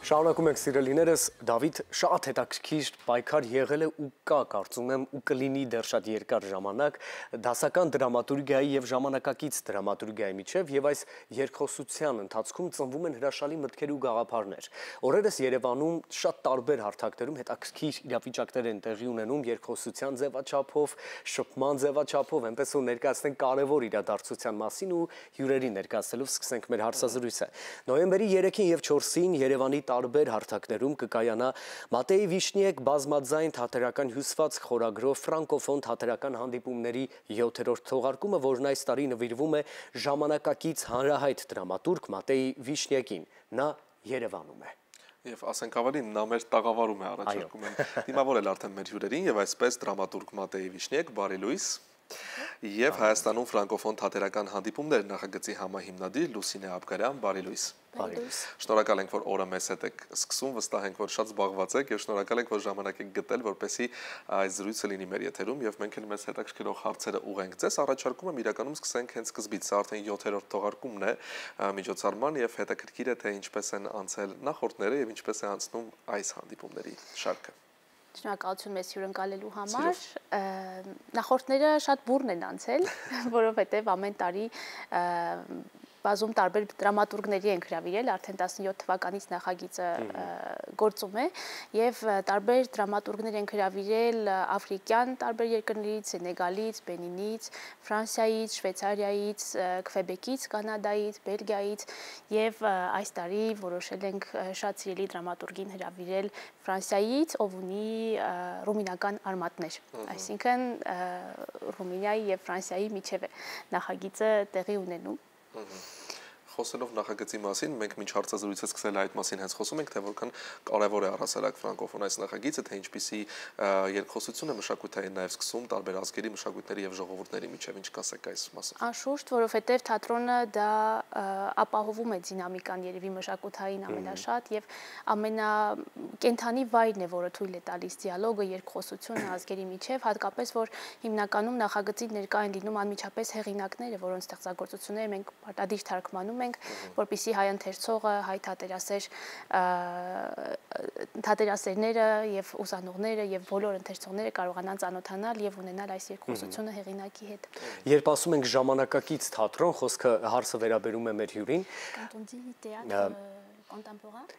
Շարունակում ենք սիրելիներս, Դավիթ շատ հետաքրքիր պայքար եղել է ու կա, կարծում եմ, ու կլինի դեռ շատ երկար ժամանակ դասական դրամատուրգիայի եւ ժամանակակից դրամատուրգիայի միջև եւ այս երկխոսության ընթացքում ծնվում են հրաշալի մտքեր ու գաղափարներ։ Օրերս Երևանում շատ տարբեր հարթակներում հետաքրքիր իրավիճակներ են տեղի ունենում երկխոսության ձևաչափով, շփման ձևաչափով, այնպես որ ներկայացնենք կարևոր իրադարձության մասին ու հյուրերի ներկայացնելով սկսենք մեր հարցազրույցը։ Նոյեմբերի 3-ին եւ 4-ին Երևանի տարբեր հարթակներում կկայանա Մատեյ Վիշնիեկ բազմաձայն թատերական հյուսված խորագրով ֆրանկոֆոն թատերական հանդիպումների 7-րդ թողարկումը, որն այս տարի նվիրվում է ժամանակակից հանրահայտ դրամատուրգ Մատեյ Վիշնիեկին։ Նա Երևանում է։ Եվ ասենք ավելի նա մեր տաղավարում է առաջարկում են դիմավորել արդեն մեր հյուրերին եւ այսպես դրամատուրգ Մատեյ Վիշնիեկ, բարի լույս։ Եվ Հայաստանում ֆրանկոֆոն թատերական հանդիպումներ նախագծի համահիմնադիր Լուսինե Աբգարյան, բարի լույս։ Շնորհակալ ենք, որ օրը մեզ հետ եք սկսում, վստահ ենք, որ շատ զբաղված եք եւ շնորհակալ ենք, որ ժամանակ եք գտել, որպեսզի այս զրույցը լինի մեր եթերում եւ մենք էլ մեզ հետաքրքրող հարցերը ուղենք ձեզ։ Առաջարկում եմ իրականում սկսենք հենց սկզբից, սա արդեն 7-րդ թողարկումն է միջոցառման եւ հետաքրքիր է թե ինչպես են անցել նախորդները եւ ինչպես է անցնում այս հանդիպումների շարքը։ Շնորհակալություն մեզ հյուրընկալելու համար։ Նախորդները շատ բուռն են անցել, որովհետև ամեն տարի բազում տարբեր դրամատուրգների են հրավիրել, արդեն 17 թվականից նախագիծը գործում է եւ տարբեր դրամատուրգներ են հրավիրել աֆրիկյան տարբեր երկրներից, Սենեգալից, Բենինից, Ֆրանսիայից, Շվեյցարիայից, Քվեբեկից, Կանադայից, Բելգիայից եւ այս տարի որոշել ենք շատ սիրելի դրամատուրգին հրավիրել Ֆրանսիայից, ով ունի ռումինական արմատներ, այսինքն Ռումինիայի եւ Ֆրանսիայի միջև է նախագիծը տեղի ունենում։ Խոսելով նախագծի մասին, մենք մինչ հարցազրույցը սկսել այդ մասին հենց խոսում ենք, թե որքան կարևոր է առհասարակ ֆրանկոֆոն այս նախագիծը, թե ինչպիսի երկխոսություն է մշակութային նաև սկսում տարբեր ազգերի, մշակույթների եւ ժողովուրդների միջև, ինչ կասեք այս մասին։ Անշուշտ, որովհետև թատրոնը դա ապահովում է դինամիկան երևի մշակութային ամենաշատ եւ ամենակենդանի վայրն է, որը թույլ է տալիս դիալոգը, երկխոսությունը ազգերի միջև, հատկապես որ հիմնականում նախագծի ներկա են լինում անմիջապես հեղինակները, որոնց ստեղծագործությունները մենք պարտադիր թարգմանում որպեսզի հայ ընթերցողը, հայ թատերասերները եւ ուսանողները եւ բոլոր ընթերցողները կարողանան ծանոթանալ եւ ունենալ այս երկխոսությունը հեղինակի հետ։ Երբ ասում ենք ժամանակակից թատրոն, խոսքը հարցը վերաբերում է մեր հյուրին։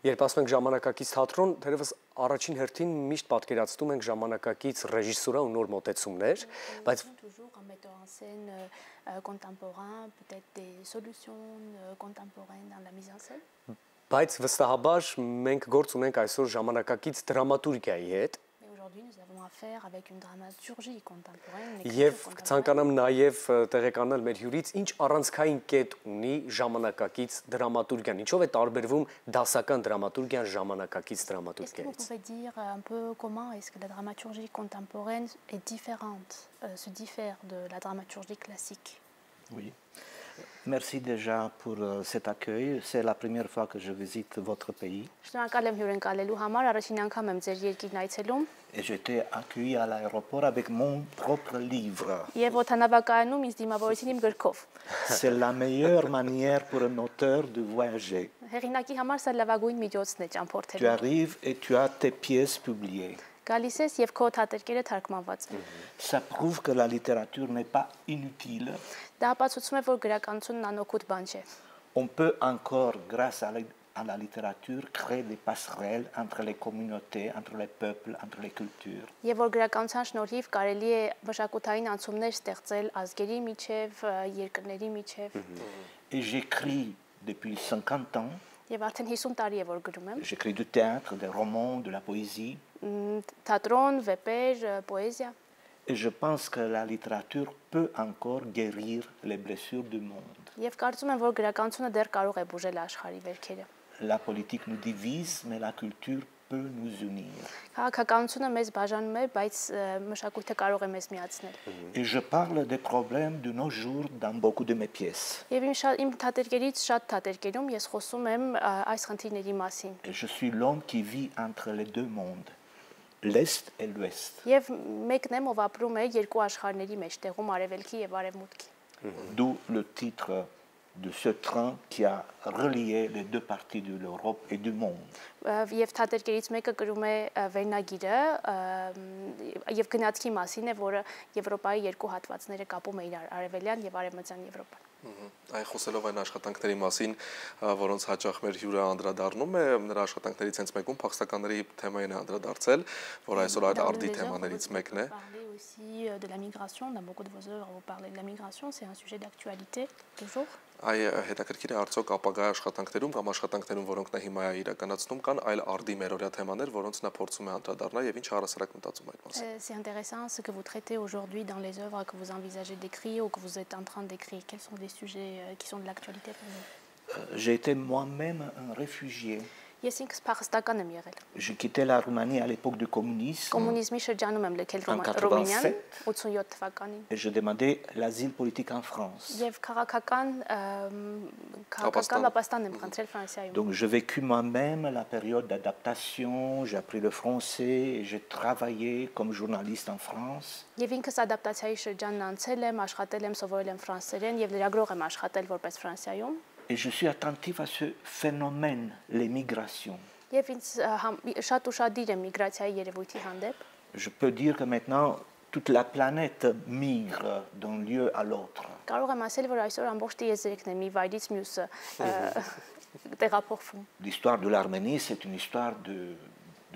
Երբ ասում ենք ժամանակակից թատրոն, թերևս առաջին հերթին միշտ պատկերացնում ենք ժամանակակից ռեժիսուրա ու նոր մոտեցումներ, բայց contemporain, peut-être des solutions contemporaines dans la mise en scène. Բայց վստահաբար մենք գործ ունենք այսօր ժամանակակից դրամատուրգիայի հետ։ Aujourd'hui nous avons affaire avec une dramaturgie contemporaine. Եվ ցանկանամ նաև տեղեկանալ մեր հյուրից, ինչ առանցքային կետ ունի ժամանակակից դրամատուրգիան, ինչով է տարբերվում դասական դրամատուրգիան ժամանակակից դրամատուրգիայից։ Est-ce que vous pouvez dire un peu comment est-ce que la dramaturgie contemporaine est différente, se diffère de la dramaturgie classique? Oui. Merci déjà pour cet accueil. C'est la première fois que je visite votre pays. Շնորհակալ եմ հյուրընկալելու համար, առաջին անգամ եմ ձեր երկիրն այցելում։ Et j'étais accueilli à l'aéroport avec mon propre livre. Եվ օդանավակայանում ինձ դիմավորեցին իմ գրքով։ C'est la meilleure manière pour un auteur de voyager. Հեղինակի համար սա լավագույն միջոցն է ճամփորդելու։ Tu arrives et tu as tes pièces publiées. Գալիս ես եւ քո թատերկերը թարգմանված են։ Ça prouve que la littérature n'est pas inutile. Դա ապացուցում է, որ գրականությունն անօգուտ բան չէ։ On peut encore, grâce à la littérature, créer des passerelles entre les communautés, entre les peuples, entre les cultures. Եվ որ գրականության շնորհիվ կարելի է մշակութային անցումներ ստեղծել ազգերի միջև, երկրների միջև։ Et j'écris depuis 50 ans. Եվ արդեն 50 տարի է որ գրում եմ։ J'écris du théâtre, des romans, de la poésie. Թատրոն, վեպեր, պոեզիա։ Et je pense que la littérature peut encore guérir les blessures du monde. Եվ կարծում եմ, որ գրականությունը դեռ կարող է բուժել աշխարհի վերքերը։ La politique nous divise, mais la culture peut nous unir. Քաղաքականությունը մեզ բաժանում է, բայց մշակույթը կարող է մեզ միացնել։ Et je parle des problèmes de nos jours dans beaucoup de mes pièces. Եվ իմ թատերկերից շատ թատերկերում ես խոսում եմ այս խնդիրների մասին։ Et je suis l'homme qui vit entre les deux mondes, l'Est et l'Ouest. Եվ մեկն եմ, ով aprum է երկու աշխարհների մեջ, տեղում արևելքի եւ արևմուտքի։ D'où le titre de ce train qui a relié les deux parties de l'Europe et du monde. Եվ թատերկերից մեկը գրում է վերնագիրը եւ գնացքի մասին է, որը Եվրոպայի երկու հատվածները կապում է իրար, արևելյան եւ արևմտյան Եվրոպան։ Այ խոսելով այն աշխատանքների մասին, որոնց հաճախ մեր հյուրը անդրադառնում է, նրա աշխատանքներից հենց մեկում փախստականների թեմային է անդրադարձել, որ այսօր այդ արդի թեմաներից մեկն է։ Aussi de la migration, dans beaucoup de vos œuvres, vous parlez de la migration, c'est un sujet d'actualité toujours. Այ հետաքրքիր է արդյոք ապագա աշխատանքներում կամ աշխատանքներում, որոնք նա հիմա է իրականացնում, կան այլ արդի մերօրյա թեմաներ, որոնց նա փորձում է անդրադառնալ եւ ինչ առասարակ մտածում այդ մասին։ C'est intéressant ce que vous traitez aujourd'hui dans les œuvres que vous envisagez d'écrire ou que vous êtes en train d'écrire. Quels sont des sujets qui sont de l'actualité pour vous? J'ai été moi-même un réfugié. Ես ինքս փախստական եմ եղել։ J'ai quitté la Roumanie à l'époque du communisme. Կոմունիզմի շրջանում եմ լքել Ռումինիան 87 թվականին։ Et je demandais l'asile politique en France. Եվ քաղաքական ապաստան եմ խնդրել Ֆրանսիայում։ Donc j'ai vécu moi-même la période d'adaptation, j'ai appris le français et j'ai travaillé comme journaliste en France. Եվ ինքս ադապտացիայի շրջանն անցել եմ, աշխատել եմ, սովորել եմ ֆրանսերեն եւ լրագրող եմ աշխատել որպես Ֆրանսիայում։ Et je suis attentif à ce phénomène, les migrations. Եվ ինձ շատ ուշադիր եմ միգրացիայի երևույթի հանդեպ։ Je peux dire que maintenant toute la planète migre d'un lieu à l'autre. Կարող եմ ասել, որ այսօր ամբողջ տիեզերքն է մի վայրից մյուսը տեղափոխվում։ L'histoire de l'Arménie, c'est une histoire de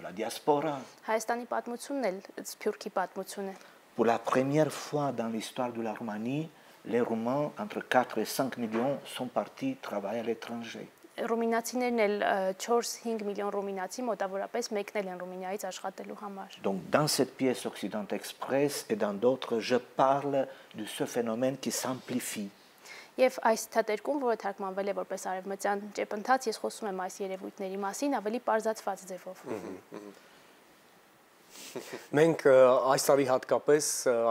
la diaspora. Հայաստանի պատմությունն էլ Սփյուռքի պատմություն է։ Pour la première fois dans l'histoire de la Roumanie, les Roumains, entre 4 et 5 millions, sont partis travailler à l'étranger. Ռումինացիներն էլ 4-5 միլիոն ռումինացի մոտավորապես մեկնել են Ռումինիայից աշխատելու համար։ Donc dans cette pièce Occident Express et dans d'autres, je parle de ce phénomène qui s'amplifie. Եվ այս թատերկում, որը թարգմանվել է որպես արևմտյան ճեպընթաց, ես խոսում եմ այս երևույթների մասին ավելի պարզացված ձևով։ Մենք այս տարի հատկապես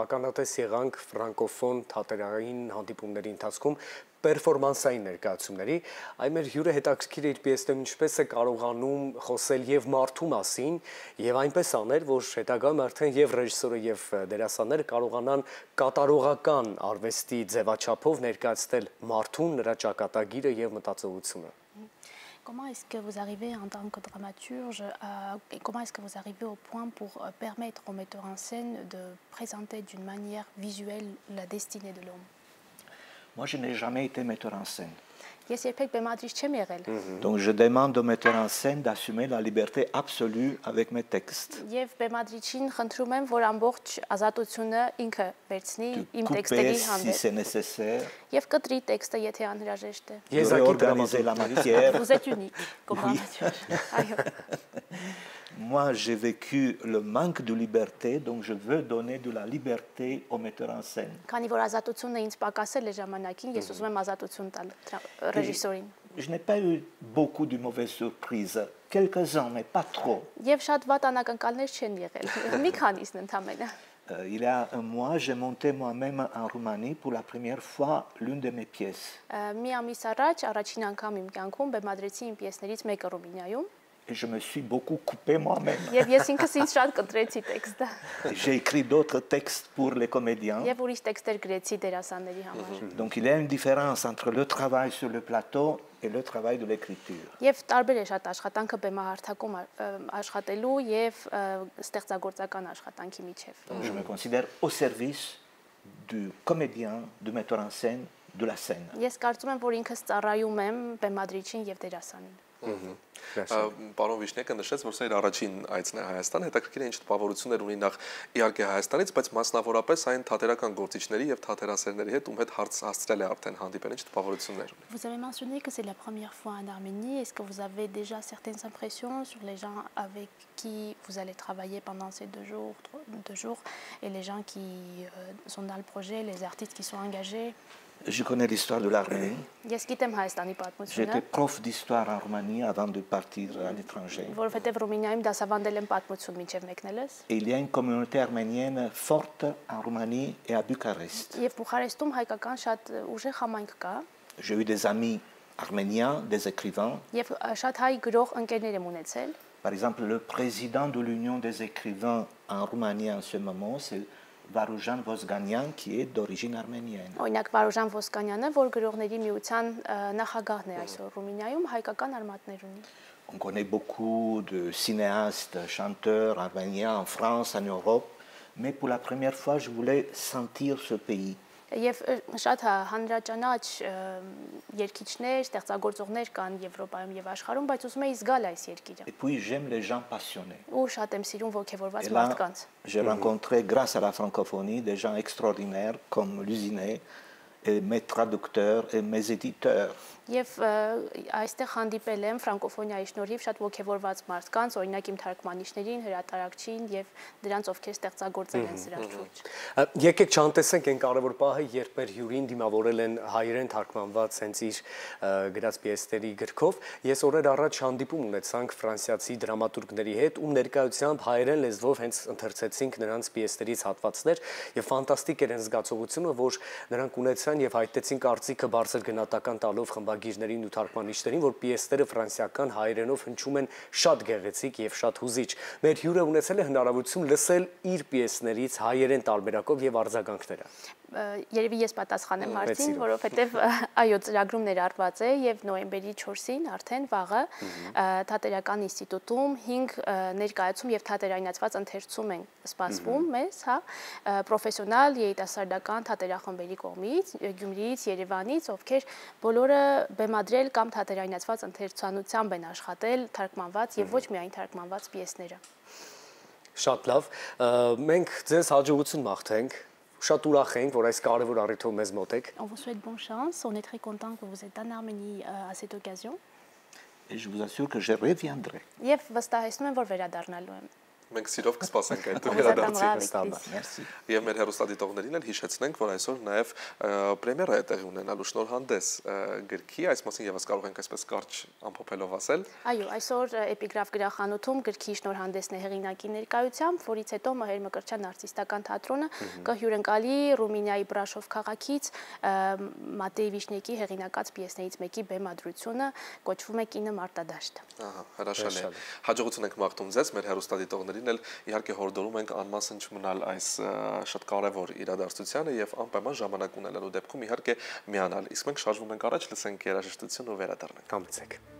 ականատես եղանք ֆրանկոֆոն թատերային հանդիպումների ընթացքում պերֆորմանսային ներկայացումների, այ մեր հյուրը հետաքրքիր է իր պիեսներում ինչպես է կարողանում խոսել եւ մարդու մասին եւ այնպես անել, որ հետագայում արդեն եւ ռեժիսորը եւ դերասանները կարողանան կատարողական արվեստի ձևաչափով ներկայացնել մարդուն, նրա ճակատագիրը եւ մտածողությունը։ Comment est-ce que vous arrivez en tant que dramaturge, comment est-ce que vous arrivez au point pour permettre au metteur en scène de présenter d'une manière visuelle la destinée de l'homme? Moi, je n'ai jamais été metteur en scène. Ես երբեք բեմադրիչ չեմ եղել։ Donc je demande au metteur en scène d'assumer la liberté absolue avec mes textes. Եվ բեմադրիչին խնդրում եմ, որ ամբողջ ազատությունը ինքը վերցնի իմ տեքստերի si հանդեպ։ c'est nécessaire. Եվ կտրի տեքստը, եթե անհրաժեշտ է։ De réorganiser la matière. Vous êtes unique comme dramaturge. Այո։ Moi, j'ai vécu le manque de liberté, donc je veux donner de la liberté au metteur en scène. Քանի որ ազատությունը ինձ պակասել է ժամանակին, ես ուզում եմ ազատություն տալ ռեժիսորին։ Je n'ai pas eu beaucoup de mauvaises surprises, quelques-uns, mais pas trop. Եվ շատ վատ անակնկալներ չեն եղել։ Մի քանիսն ընդամենը։ Il y a un mois, j'ai monté moi-même en Roumanie pour la première fois l'une de mes pièces. Մի ամիս առաջ առաջին անգամ իմ կյանքում բեմադրեցի իմ պիեսներից մեկը Ռումինիայում։ Et je me suis beaucoup coupé moi-même. Եվ ես ինքս ինձ շատ կտրեցի տեքստը։ J'ai écrit d'autres textes pour les comédiens. Եվ ուրիշ տեքստեր գրեցի դերասանների համար։ Donc il y a une différence entre le travail sur le plateau et le travail de l'écriture. Եվ տարբեր է շատ աշխատանքը բեմահարթակում աշխատելու եւ ստեղծագործական աշխատանքի միջև։ Donc je me considère au service du comédien, du metteur en scène, de la scène. Ես կարծում եմ, որ ինքս ծառայում եմ բեմադրիչին եւ դերասանին։ Պարոն Վիշնյակը նշեց, որ սա իր առաջին այցն է Հայաստան, հետաքրքիր է ինչ տպավորություններ ունի նախ իհարկե Հայաստանից, բայց մասնավորապես այն թատերական գործիչների եւ թատերասերների հետ, ում հետ հասցրել է արդեն հանդիպել, ինչ տպավորություններ ունի։ Vous avez mentionné que c'est la première fois en Arménie. Est-ce que vous avez déjà certaines impressions sur les gens avec qui vous allez travailler pendant ces 2 jours et les gens qui sont dans le projet, les artistes qui sont engagés? Je connais l'histoire de l'Arménie. Ես գիտեմ Հայաստանի J'étais պատմությունը, prof d'histoire en Roumanie avant de partir à l'étranger. որովհետև Ռումինիայում դասավանդել եմ պատմություն մինչև մեկնելս։ Et il y a une communauté arménienne forte en Roumanie et à Bucarest. Եվ Բուխարեստում հայկական շատ ուժեղ համայնք կա, J'ai eu des amis arméniens, des écrivains. եւ շատ հայ գրող ընկերներ եմ ունեցել։ Par exemple, le président de l'Union des écrivains en Roumanie en ce moment, c'est Varoujan Vosganyan, qui est d'origine arménienne. Օրինակ Վարուժան Ոսկանյանը, որ գրողների միության նախագահն է այսօր Ռումինիայում, հայկական արմատներ ունի։ On connaît beaucoup de cinéastes, chanteurs arméniens en France, en Europe, mais pour la première fois, je voulais sentir ce pays. Եվ շատ հանրաճանաչ երգիչներ, ստեղծագործողներ կան Եվրոպայում եւ աշխարհում, բայց ուզում եի զգալ այս երկիրը։ Et puis j'aime les gens passionnés. Ու շատ եմ սիրում ոգևորված Et là, մարդկանց։ j'ai rencontré, grâce à la francophonie, des gens extraordinaires comme Lusiné, et mes traducteurs et mes éditeurs. Եվ այստեղ հանդիպել եմ ֆրանկոֆոնիայի շնորհիվ շատ ոգևորված մարդկանց, օրինակ իմ թարգմանիչներին, հրատարակչին եւ դրանց ովքեր ստեղծագործել են սրա շուրջ։ Եկեք չանտեսենք այն կարևոր պահը, երբ մեր հյուրին դիմավորել են հայերեն թարգմանված հենց իր գրած պիեսների գրքով։ Ես օրեր առաջ հանդիպում ունեցանք ֆրանսիացի դրամատուրգների հետ, ում ներկայությամբ հայերեն լեզվով հենց ընթերցեցինք նրանց պիեսներից հատվածներ եւ ֆանտաստիկ էր այն զգացողությունը, որ նրանք ունեցան եւ հայտեցին կարծիքը բարձր գնահատական տալով խմբագիրներին ու թարգմանիչներին, որ պիեսները ֆրանսիական հայերենով հնչում են շատ գեղեցիկ եւ շատ հուզիչ։ Մեր հյուրը ունեցել է հնարավորություն լսել իր պիեսներից հայերեն տարբերակով եւ արձագանքները։ Երևի ես պատասխանեմ հարցին, որովհետև այո, ծրագրում ներառված է եւ նոյեմբերի 4-ին արդեն վաղը Թատերական ինստիտուտում 5 ներկայացում եւ թատերայնացված ընթերցում են սպասվում մեզ, հա, պրոֆեսիոնալ երիտասարդական թատերախմբերի կողմից, Գյումրիից, Երևանից, ովքեր բոլորը բեմադրել կամ թատերայնացված ընթերցանությամբ են աշխատել թարգմանված եւ ոչ միայն թարգմանված պիեսները։ Շատ լավ, մենք ձեզ հաջողություն մաղթենք։ Շատ ուրախ ենք, որ այս կարևոր առիթով մեզ մոտ եք։ On vous souhaite bonne chance, on est très content que vous êtes en Arménie à cette occasion. Et je vous assure que je reviendrai. Եվ վստահեցնում եմ, որ վերադառնալու եմ։ Մենք սիրով կսպասենք այդ On vous վերադարձի։ attendra. Merci. Եվ մեր հեռուստադիտողներին էլ հիշեցնենք, որ այսօր նաև պրեմիերա է տեղի ունենալու շնորհանդես գրքի, այս մասին եւս կարող ենք այսպես կարճ ամփոփելով ասել։ Այո, այսօր Էպիգրաֆ գրախանութում գրքի շնորհանդեսն է հեղինակի ներկայությամբ, որից հետո Մհեր Մկրտչյան արտիստական թատրոնը կհյուրընկալի Ռումինիայի Բրաշով քաղաքից Մատեյ Վիշնյեկի հեղինակած պիեսներից մեկի բեմադրությունը, կոչվում է Կինը մարտադաշտ։ Ահա, հրաշալի է։ Հաջողություն ենք մաղթում ձեզ, մեր հեռուստադիտողներին էլ իհարկե հորդորում ենք անմասն չմնալ այս շատ կարևոր իրադարձությանը եւ անպայման ժամանակ ունենալու դեպքում իհարկե միանալ։ Իսկ մենք շարժվում ենք առաջ, լսենք երաժշտություն ու վերադառնանք։ Կամեցեք։